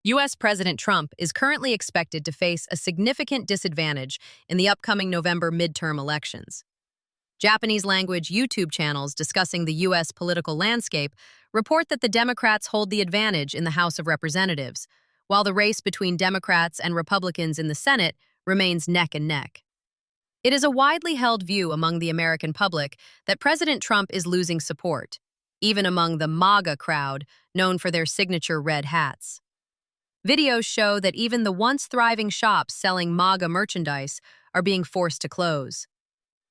U.S. President Trump is currently expected to face a significant disadvantage in the upcoming November midterm elections. Japanese-language YouTube channels discussing the U.S. political landscape report that the Democrats hold the advantage in the House of Representatives, while the race between Democrats and Republicans in the Senate remains neck and neck. It is a widely held view among the American public that President Trump is losing support, even among the MAGA crowd, known for their signature red hats. Videos show that even the once thriving shops selling MAGA merchandise are being forced to close.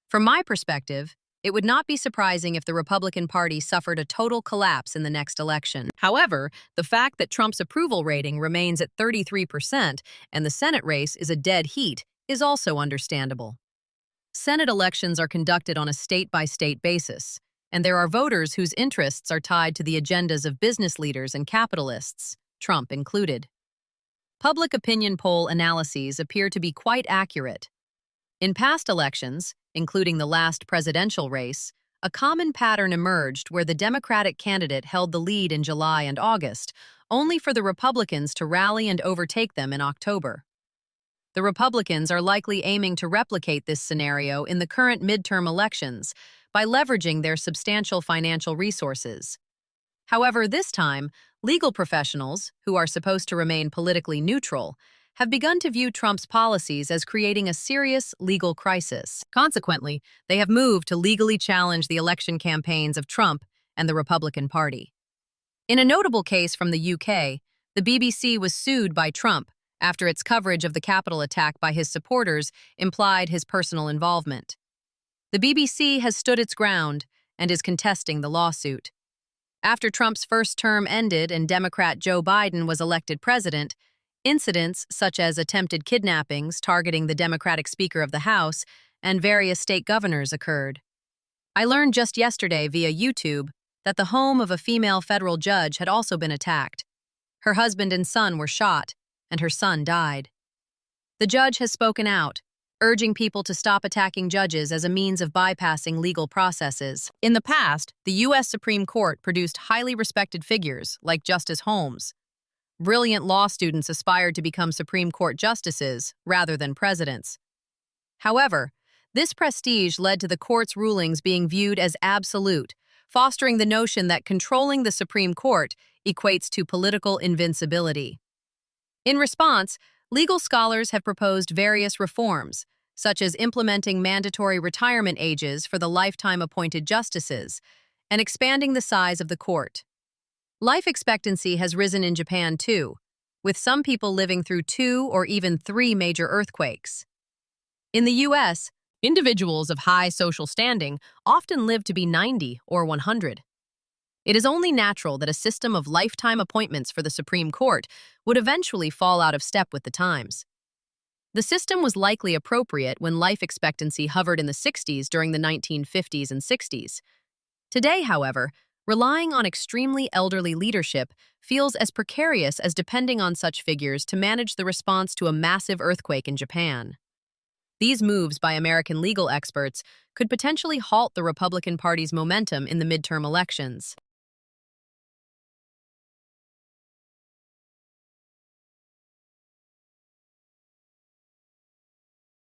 From my perspective, it would not be surprising if the Republican Party suffered a total collapse in the next election. However, the fact that Trump's approval rating remains at 33% and the Senate race is a dead heat is also understandable. Senate elections are conducted on a state-by-state basis, and there are voters whose interests are tied to the agendas of business leaders and capitalists, Trump included. Public opinion poll analyses appear to be quite accurate. In past elections, including the last presidential race, a common pattern emerged where the Democratic candidate held the lead in July and August, only for the Republicans to rally and overtake them in October. The Republicans are likely aiming to replicate this scenario in the current midterm elections by leveraging their substantial financial resources. However, this time, legal professionals, who are supposed to remain politically neutral, have begun to view Trump's policies as creating a serious legal crisis. Consequently, they have moved to legally challenge the election campaigns of Trump and the Republican Party. In a notable case from the UK, the BBC was sued by Trump after its coverage of the Capitol attack by his supporters implied his personal involvement. The BBC has stood its ground and is contesting the lawsuit. After Trump's first term ended and Democrat Joe Biden was elected president, incidents such as attempted kidnappings targeting the Democratic Speaker of the House and various state governors occurred. I learned just yesterday via YouTube that the home of a female federal judge had also been attacked. Her husband and son were shot, and her son died. The judge has spoken out, urging people to stop attacking judges as a means of bypassing legal processes. In the past, the U.S. Supreme Court produced highly respected figures like Justice Holmes. Brilliant law students aspired to become Supreme Court justices rather than presidents. However, this prestige led to the court's rulings being viewed as absolute, fostering the notion that controlling the Supreme Court equates to political invincibility. In response, legal scholars have proposed various reforms, such as implementing mandatory retirement ages for the lifetime appointed justices and expanding the size of the court. Life expectancy has risen in Japan too, with some people living through 2 or even 3 major earthquakes. In the U.S., individuals of high social standing often live to be 90 or 100. It is only natural that a system of lifetime appointments for the Supreme Court would eventually fall out of step with the times. The system was likely appropriate when life expectancy hovered in the 60s during the 1950s and 60s. Today, however, relying on extremely elderly leadership feels as precarious as depending on such figures to manage the response to a massive earthquake in Japan. These moves by American legal experts could potentially halt the Republican Party's momentum in the midterm elections.